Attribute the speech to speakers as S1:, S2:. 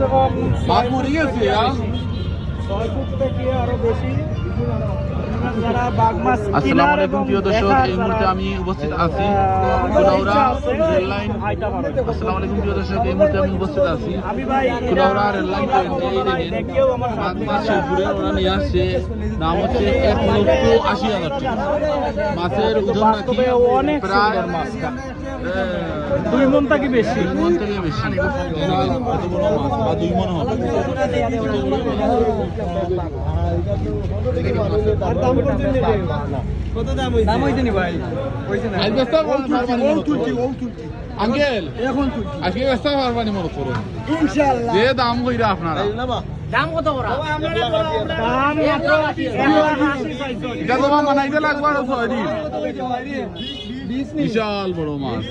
S1: কমসে কম
S2: মাছ মরে গেছে
S1: 6 ফুট থেকে আরো বেশি। যারা বাঘ মাছ
S2: আসসালামু আলাইকুম প্রিয় দর্শক, এই মুহূর্তে আমি উপস্থিত আছি কুলাউড়া রেল লাইন। আসসালামু আলাইকুম প্রিয় দর্শক, এই মুহূর্তে আমি উপস্থিত আছি কুলাউড়া রেল লাইন পয়েন্টে। এই দেখেন বাঘ মাছ শেরপুরে ওরা নিয়ে আসছে, দাম হচ্ছে 1,80,000 টাকা। মাছের ওজন নাকি প্রায়
S1: 2 মণ থেকে বেশি।
S2: 2 মণ থেকে বেশি। কত বড় মাছ, বা 2 মণ হবে।
S1: কত দাম হইছে নি ভাই?
S2: আঙ্কেল আজকে ব্যস্ত পারবানি মনে করো ইনশাআল্লাহ। যে দাম কইরা আপনারা
S1: দাম কত বড়? দাম মাত্র 1,80 চাইছো।
S2: এটা তোমার মানাইতে লাগবে আর 6 দিন। বিশাল বড় মাছ।